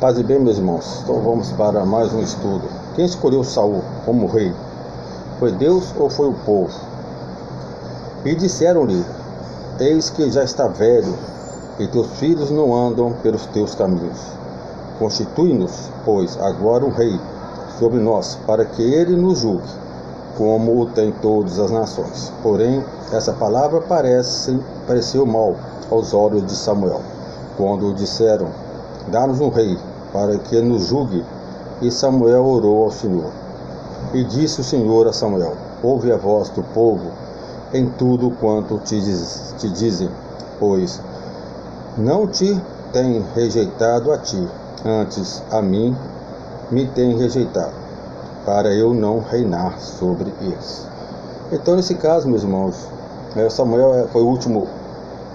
Paz e bem, meus irmãos. Então vamos para mais um estudo. Quem escolheu Saul como rei? Foi Deus ou foi o povo? E disseram-lhe: eis que já está velho, e teus filhos não andam pelos teus caminhos. Constitui-nos, pois, agora um rei sobre nós, para que ele nos julgue, como o tem todas as nações. Porém, essa palavra pareceu mal aos olhos de Samuel, quando disseram: dá-nos um rei, para que nos julgue. E Samuel orou ao Senhor. E disse o Senhor a Samuel: ouve a voz do povo em tudo quanto te dizem, pois não te tem rejeitado a ti, antes a mim me tem rejeitado, para eu não reinar sobre eles. Então, nesse caso, meus irmãos, Samuel foi o último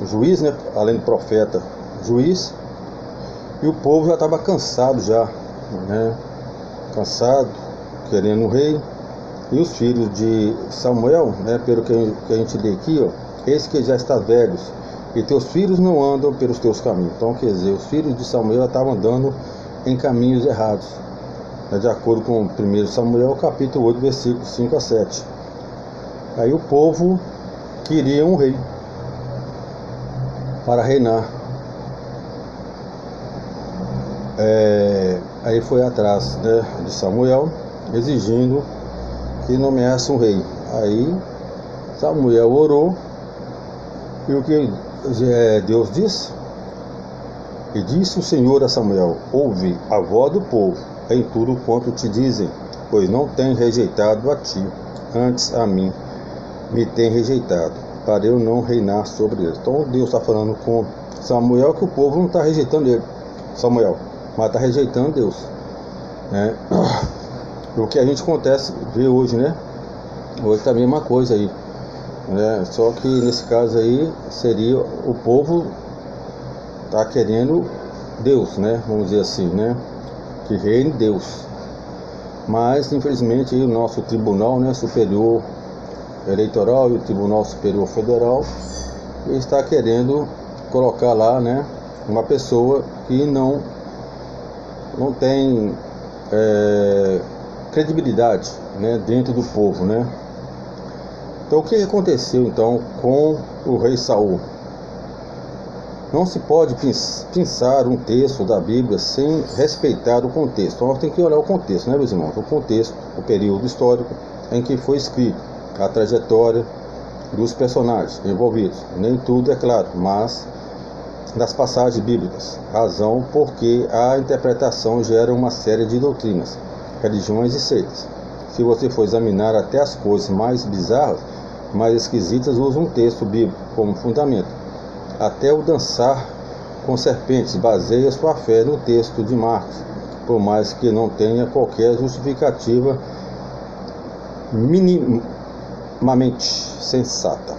juiz, né? Além do profeta, juiz. E o povo já estava cansado já, né? Cansado, querendo um rei. E os filhos de Samuel, né? Pelo que a gente lê aqui, ó, eis que já está velhos, e teus filhos não andam pelos teus caminhos. Então, quer dizer, os filhos de Samuel estavam andando em caminhos errados, né? De acordo com 1 Samuel, capítulo 8, versículos 5 a 7. Aí o povo queria um rei para reinar. Aí foi atrás, né, de Samuel, exigindo que nomeasse um rei. Aí Samuel orou, e o que Deus disse? E disse o Senhor a Samuel: ouve a voz do povo em tudo quanto te dizem, pois não tem rejeitado a ti, antes a mim me tem rejeitado, para eu não reinar sobre eles. Então Deus está falando com Samuel que o povo não está rejeitando ele, Samuel, mas está rejeitando Deus, né? O que a gente vê hoje, né? Hoje tá a mesma coisa aí, né? Só que nesse caso aí seria o povo tá querendo Deus, né? Vamos dizer assim, né? Que reine Deus. Mas infelizmente aí, o nosso tribunal, né, superior eleitoral e o Tribunal Superior Federal está querendo colocar lá, né, uma pessoa que não tem credibilidade, né, dentro do povo, né? Então, o que aconteceu então com o rei Saul? Não se pode pensar um texto da Bíblia sem respeitar o contexto. Então, nós temos que olhar o contexto, né, meus irmãos? O contexto, o período histórico em que foi escrito, a trajetória dos personagens envolvidos. Nem tudo é claro, mas das passagens bíblicas. Razão porque a interpretação gera uma série de doutrinas, religiões e seitas. Se você for examinar até as coisas mais bizarras, mais esquisitas, usa um texto bíblico como fundamento. Até o dançar com serpentes baseia sua fé no texto de Marcos, por mais que não tenha qualquer justificativa minimamente sensata.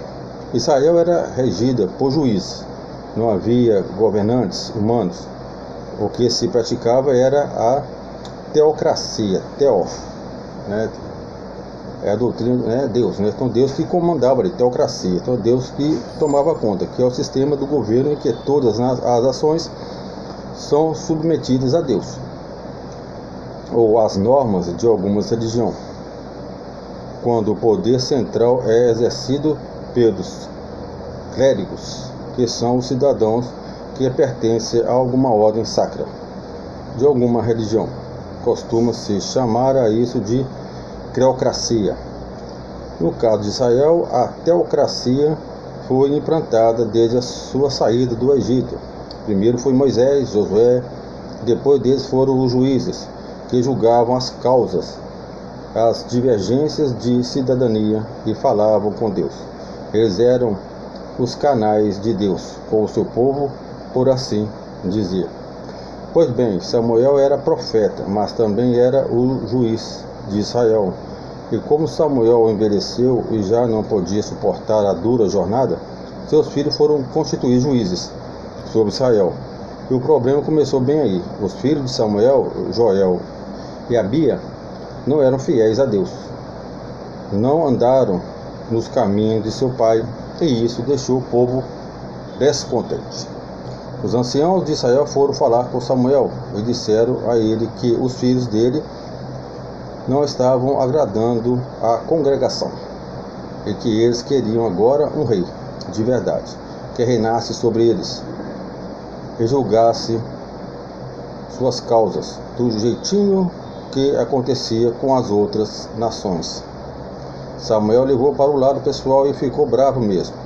Israel era regida por juízes, não havia governantes humanos. O que se praticava era a teocracia, né? É a doutrina, né? Deus, né? Então Deus que comandava ali, teocracia. Então Deus que tomava conta, que é o sistema do governo em que todas as ações são submetidas a Deus, ou às normas de algumas religiões, quando o poder central é exercido pelos clérigos, que são os cidadãos que pertencem a alguma ordem sacra de alguma religião. Costuma-se chamar a isso de creocracia. No caso de Israel, a teocracia foi implantada desde a sua saída do Egito. Primeiro foi Moisés, Josué, depois deles foram os juízes, que julgavam as causas, as divergências de cidadania e falavam com Deus. Eles eram os canais de Deus com o seu povo, por assim dizer. Pois bem, Samuel era profeta, mas também era o juiz de Israel. E como Samuel envelheceu e já não podia suportar a dura jornada, seus filhos foram constituir juízes sobre Israel. E o problema começou bem aí. Os filhos de Samuel, Joel e Abia, não eram fiéis a Deus. Não andaram nos caminhos de seu pai, e isso deixou o povo descontente. Os anciãos de Israel foram falar com Samuel e disseram a ele que os filhos dele não estavam agradando a congregação e que eles queriam agora um rei de verdade, que reinasse sobre eles e julgasse suas causas do jeitinho que acontecia com as outras nações. Samuel levou para o lado pessoal e ficou bravo mesmo.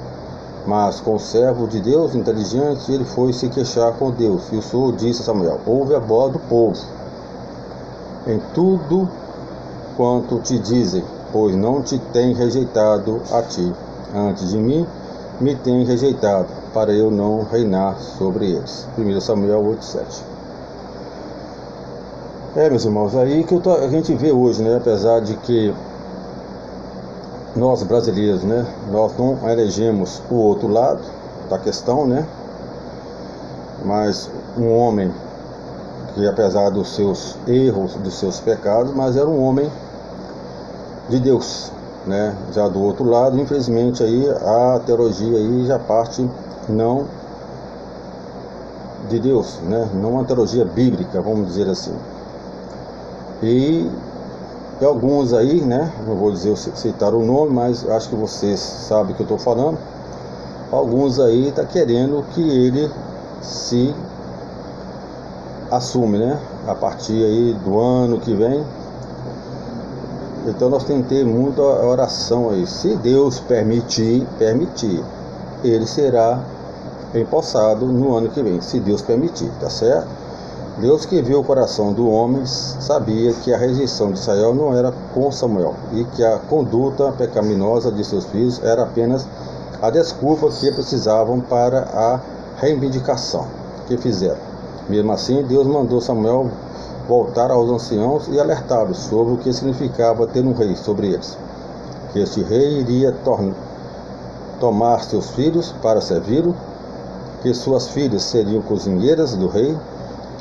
Mas com o servo de Deus inteligente, ele foi se queixar com Deus. E o Senhor disse a Samuel: ouve a voz do povo em tudo quanto te dizem, pois não te tem rejeitado a ti. Antes de mim, me tem rejeitado, para eu não reinar sobre eles. 1 Samuel 8:7. Meus irmãos, aí que a gente vê hoje, né? Apesar de que nós brasileiros, né, nós não elegemos o outro lado da questão, né? Mas um homem que, apesar dos seus erros, dos seus pecados, mas era um homem de Deus, né? Já do outro lado, infelizmente, aí a teologia aí já parte não de Deus, né? Não uma teologia bíblica, vamos dizer assim. E alguns aí, né, não vou dizer citar o nome, mas acho que vocês sabem o que eu estou falando. Alguns aí estão querendo que ele se assume, né, a partir aí do ano que vem. Então nós temos que ter muita oração aí. Se Deus permitir, ele será empossado no ano que vem, se Deus permitir, tá certo? Deus, que viu o coração do homem, sabia que a rejeição de Israel não era com Samuel e que a conduta pecaminosa de seus filhos era apenas a desculpa que precisavam para a reivindicação que fizeram. Mesmo assim, Deus mandou Samuel voltar aos anciãos e alertá-los sobre o que significava ter um rei sobre eles, que este rei iria tomar seus filhos para servi-lo, que suas filhas seriam cozinheiras do rei,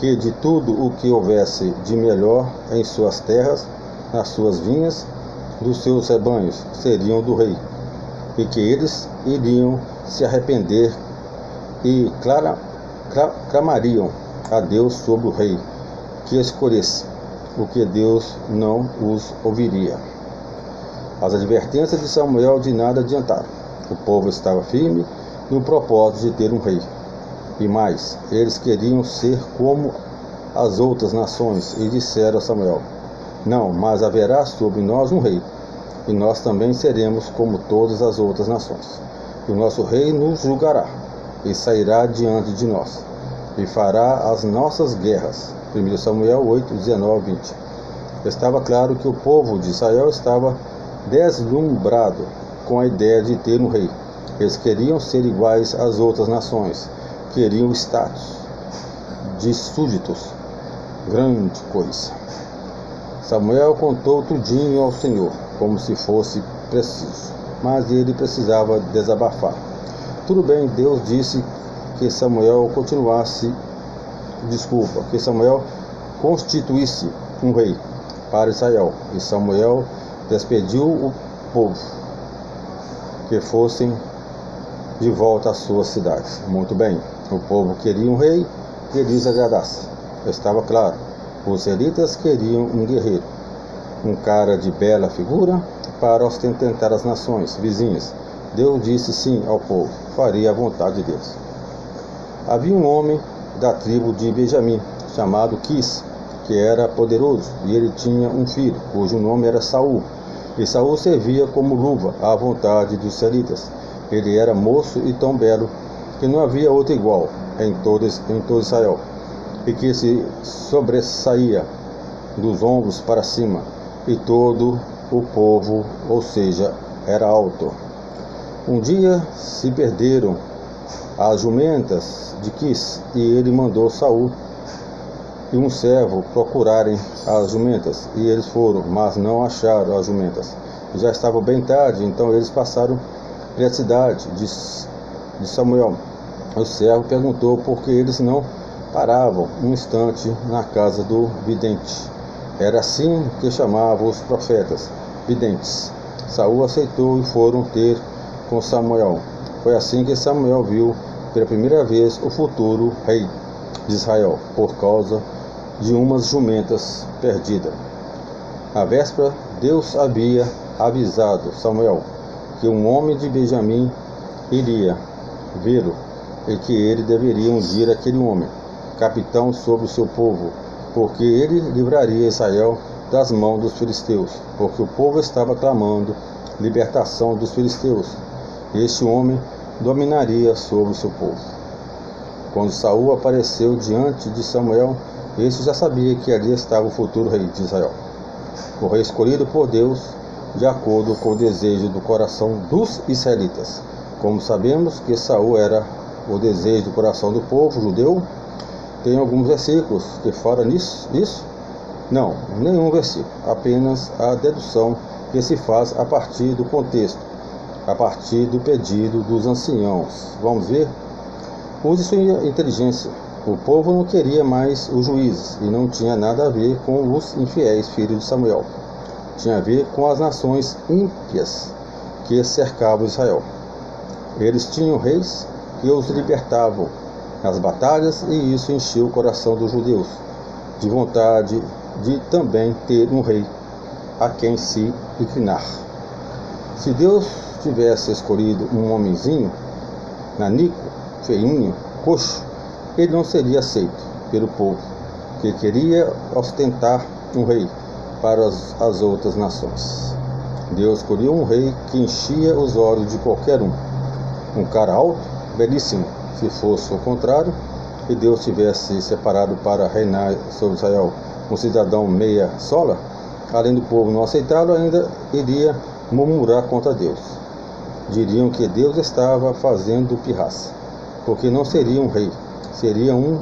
que de tudo o que houvesse de melhor em suas terras, nas suas vinhas, dos seus rebanhos, seriam do rei, e que eles iriam se arrepender e clamariam a Deus sobre o rei que escolhesse, o que Deus não os ouviria. As advertências de Samuel de nada adiantaram. O povo estava firme no propósito de ter um rei. E mais, eles queriam ser como as outras nações, e disseram a Samuel: não, mas haverá sobre nós um rei, e nós também seremos como todas as outras nações. E o nosso rei nos julgará, e sairá diante de nós, e fará as nossas guerras. 1 Samuel 8, 19, 20. Estava claro que o povo de Israel estava deslumbrado com a ideia de ter um rei. Eles queriam ser iguais às outras nações, queriam o status de súditos. Grande coisa. Samuel contou tudinho ao Senhor, como se fosse preciso, mas ele precisava desabafar. Tudo bem, Deus disse que Samuel que Samuel constituísse um rei para Israel, e Samuel despediu o povo que fossem de volta às suas cidades. Muito bem, o povo queria um rei que lhes agradasse. Estava claro, os israelitas queriam um guerreiro, um cara de bela figura para ostentar as nações vizinhas. Deus disse sim ao povo, faria a vontade de Deus. Havia um homem da tribo de Benjamim, chamado Quis, que era poderoso, e ele tinha um filho, cujo nome era Saul. E Saul servia como luva à vontade dos israelitas. Ele era moço e tão belo que não havia outro igual em todo Israel, e que se sobressaía dos ombros para cima, e todo o povo, ou seja, era alto. Um dia se perderam as jumentas de Quis, e ele mandou Saul e um servo procurarem as jumentas, e eles foram, mas não acharam as jumentas. Já estava bem tarde, então eles passaram pela cidade de Samuel. O servo perguntou por que eles não paravam um instante na casa do vidente. Era assim que chamavam os profetas, videntes. Saul aceitou e foram ter com Samuel. Foi assim que Samuel viu pela primeira vez o futuro rei de Israel, por causa de umas jumentas perdidas. À véspera, Deus havia avisado Samuel que um homem de Benjamim iria vê-lo e que ele deveria ungir aquele homem, capitão sobre o seu povo, porque ele livraria Israel das mãos dos filisteus, porque o povo estava clamando libertação dos filisteus. Este homem dominaria sobre o seu povo. Quando Saul apareceu diante de Samuel, este já sabia que ali estava o futuro rei de Israel, o rei escolhido por Deus, de acordo com o desejo do coração dos israelitas. Como sabemos que Saul era o desejo do coração do povo judeu, tem alguns versículos que falam nisso? Não, nenhum versículo, apenas a dedução que se faz a partir do contexto, a partir do pedido dos anciãos. Vamos ver? Use sua inteligência. O povo não queria mais os juízes e não tinha nada a ver com os infiéis filhos de Samuel. Tinha a ver com as nações ímpias que cercavam Israel. Eles tinham reis que os libertavam nas batalhas, e isso encheu o coração dos judeus de vontade de também ter um rei a quem se inclinar. Se Deus tivesse escolhido um homenzinho, nanico, feinho, coxo, ele não seria aceito pelo povo, que queria ostentar um rei para as outras nações. Deus escolheu um rei que enchia os olhos de qualquer um cara alto, belíssimo. Se fosse o contrário, e Deus tivesse separado para reinar sobre Israel um cidadão meia sola, além do povo não aceitá-lo, ainda iria murmurar contra Deus. Diriam que Deus estava fazendo pirraça, porque não seria um rei, seria um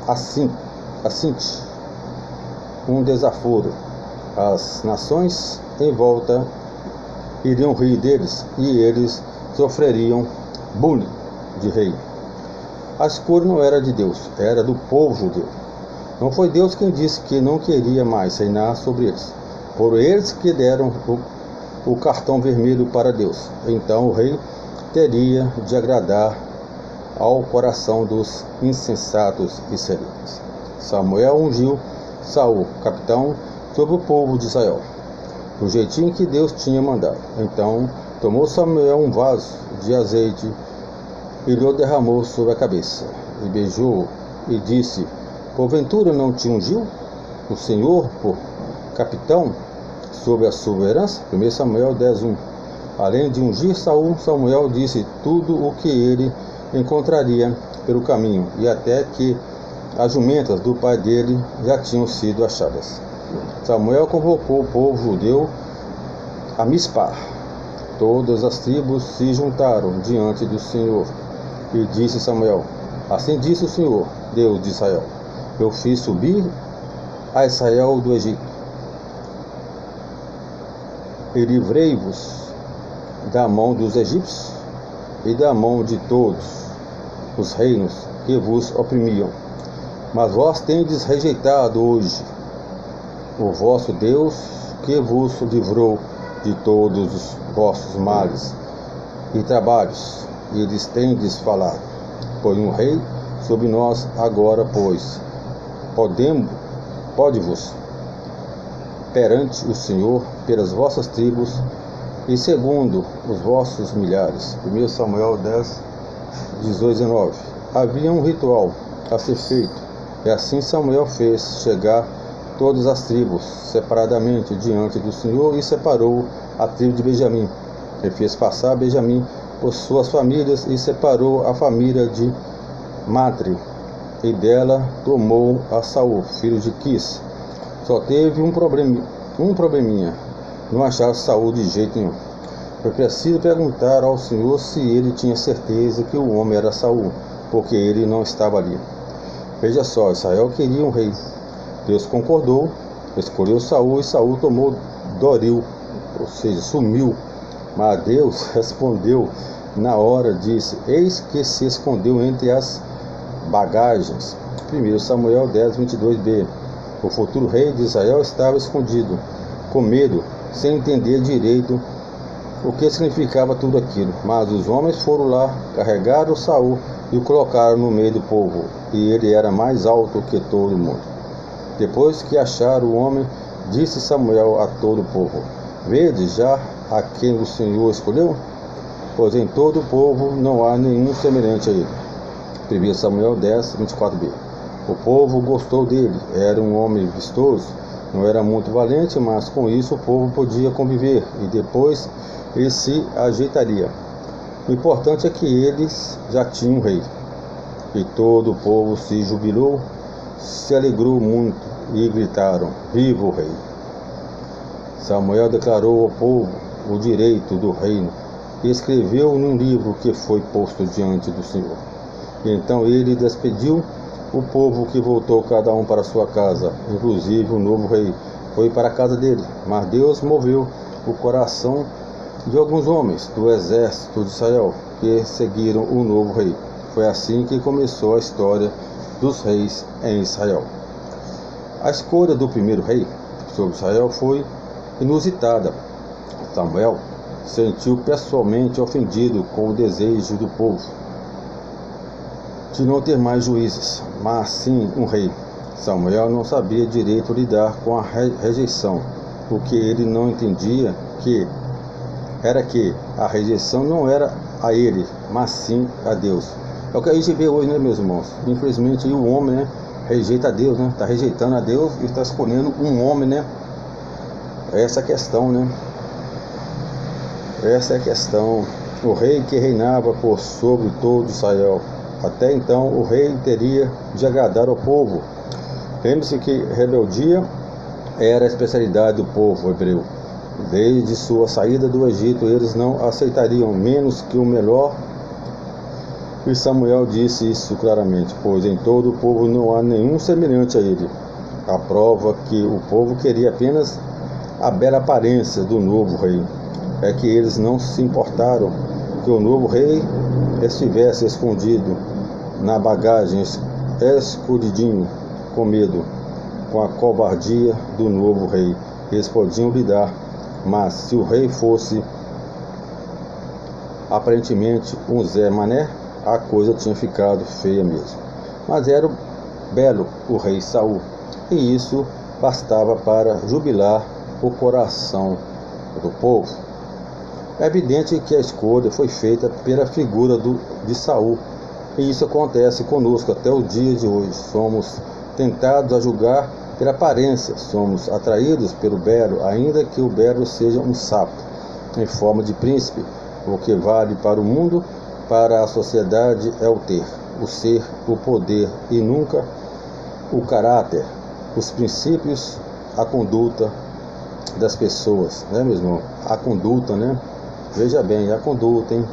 assinte, um desaforo. As nações em volta iriam rir deles e eles sofreriam bullying de rei. A escolha não era de Deus, era do povo judeu. Não foi Deus quem disse que não queria mais reinar sobre eles. Foram eles que deram o cartão vermelho para Deus. Então o rei teria de agradar ao coração dos insensatos israelitas. Samuel ungiu Saul, capitão, sobre o povo de Israel, do jeitinho que Deus tinha mandado. Então tomou Samuel um vaso de azeite e lhe derramou sobre a cabeça, e beijou e disse: porventura não te ungiu o Senhor por capitão sobre a sua herança? 1 Samuel 10:1. Além de ungir Saul, Samuel disse tudo o que ele encontraria pelo caminho, e até que as jumentas do pai dele já tinham sido achadas. Samuel convocou o povo judeu a Mispá. Todas as tribos se juntaram diante do Senhor. E disse Samuel: assim disse o Senhor, Deus de Israel: eu fiz subir a Israel do Egito, e livrei-vos da mão dos egípcios e da mão de todos os reinos que vos oprimiam. Mas vós tendes rejeitado hoje o vosso Deus, que vos livrou de todos os vossos males e trabalhos, e lhes tendes falado: põe um rei sobre nós agora, pois pode-vos perante o Senhor pelas vossas tribos e segundo os vossos milhares. 1 Samuel 10:18-19. Havia um ritual a ser feito, e assim Samuel fez chegar todas as tribos separadamente diante do Senhor, e separou a tribo de Benjamim, e fez passar Benjamim por suas famílias, e separou a família de Matri, e dela tomou a Saul, filho de Quis. Só teve um probleminha: não achava Saul de jeito nenhum. Foi preciso perguntar ao Senhor se ele tinha certeza que o homem era Saul, porque ele não estava ali. Veja só, Israel queria um rei. Deus concordou, escolheu Saul, e Saul tomou Doril, ou seja, sumiu. Mas Deus respondeu na hora, disse: eis que se escondeu entre as bagagens. 1 Samuel 10:22b. O futuro rei de Israel estava escondido, com medo, sem entender direito o que significava tudo aquilo. Mas os homens foram lá, carregaram Saul e o colocaram no meio do povo, e ele era mais alto que todo mundo. Depois que acharam o homem, disse Samuel a todo o povo: Vede já a quem o Senhor escolheu? Pois em todo o povo não há nenhum semelhante a ele. 1 Samuel 10, 24b. O povo gostou dele, era um homem vistoso, não era muito valente, mas com isso o povo podia conviver, e depois ele se ajeitaria. O importante é que eles já tinham um rei. E todo o povo se jubilou, se alegrou muito e gritaram: Viva o rei! Samuel declarou ao povo o direito do reino e escreveu num livro que foi posto diante do Senhor. E então ele despediu o povo, que voltou cada um para sua casa, inclusive o novo rei foi para a casa dele. Mas Deus moveu o coração de alguns homens do exército de Israel, que seguiram o novo rei. Foi assim que começou a história dos reis em Israel. A escolha do primeiro rei sobre Israel foi inusitada. Samuel sentiu pessoalmente ofendido com o desejo do povo de não ter mais juízes, mas sim um rei. Samuel não sabia direito lidar com a rejeição. O que ele não entendia era que a rejeição não era a ele, mas sim a Deus. É o que a gente vê hoje, né, meus irmãos? Infelizmente, o homem, né, rejeita a Deus, né? Está rejeitando a Deus e está escolhendo um homem, né? Essa é a questão, né? Essa é a questão. O rei que reinava por sobre todo Israel. Até então, o rei teria de agradar ao povo. Lembre-se que rebeldia era a especialidade do povo hebreu. Desde sua saída do Egito, eles não aceitariam menos que o melhor. E Samuel disse isso claramente: pois em todo o povo não há nenhum semelhante a ele. A prova que o povo queria apenas a bela aparência do novo rei é que eles não se importaram que o novo rei estivesse escondido na bagagem, escondidinho, com medo, com a covardia do novo rei. Eles podiam lidar, mas se o rei fosse aparentemente um Zé Mané, a coisa tinha ficado feia mesmo. Mas era belo o rei Saul, e isso bastava para jubilar o coração do povo. É evidente que a escolha foi feita pela figura de Saul, e isso acontece conosco até o dia de hoje. Somos tentados a julgar pela aparência, somos atraídos pelo belo, ainda que o belo seja um sapo em forma de príncipe. O que vale para o mundo, para a sociedade, é o ter, o ser, o poder, e nunca o caráter, os princípios, a conduta das pessoas, né, meu irmão? A conduta, né? Veja bem, a conduta, hein?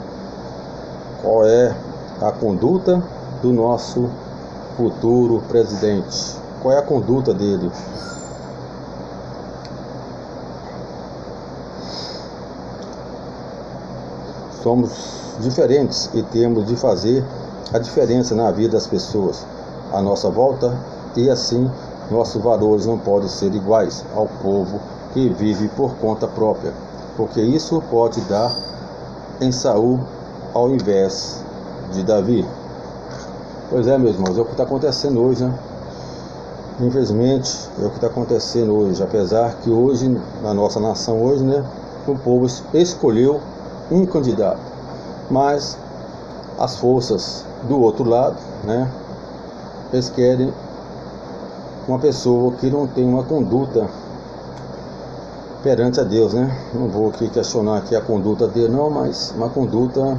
Qual é a conduta do nosso futuro presidente? Qual é a conduta dele? Somos diferentes e temos de fazer a diferença na vida das pessoas à nossa volta, e assim nossos valores não podem ser iguais ao povo que vive por conta própria, porque isso pode dar em Saul ao invés de Davi. Pois é, meus irmãos, é o que está acontecendo hoje, né? Infelizmente, é o que está acontecendo hoje, apesar que hoje, na nossa nação hoje, né, o povo escolheu um candidato, mas as forças do outro lado, né, eles querem uma pessoa que não tem uma conduta perante a Deus, né? Não vou aqui questionar aqui a conduta dele, não, mas uma conduta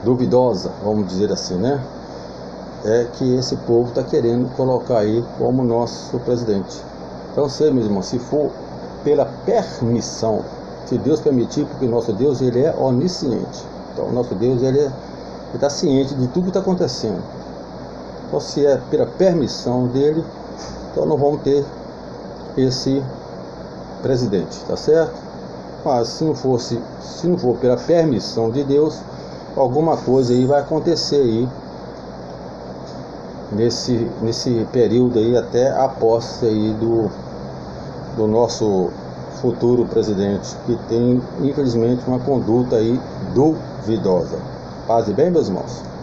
duvidosa, vamos dizer assim, né? É que esse povo está querendo colocar aí como nosso presidente. Então, meus irmãos, se for pela permissão, se Deus permitir, porque nosso Deus, ele é onisciente. Então, nosso Deus, ele está ciente de tudo que está acontecendo. Então, se é pela permissão dele, então não vamos ter esse presidente, tá certo? Mas se não for pela permissão de Deus, alguma coisa aí vai acontecer aí nesse período aí, até a posse aí do nosso futuro presidente, que tem, infelizmente, uma conduta aí duvidosa. Paz e bem, meus irmãos?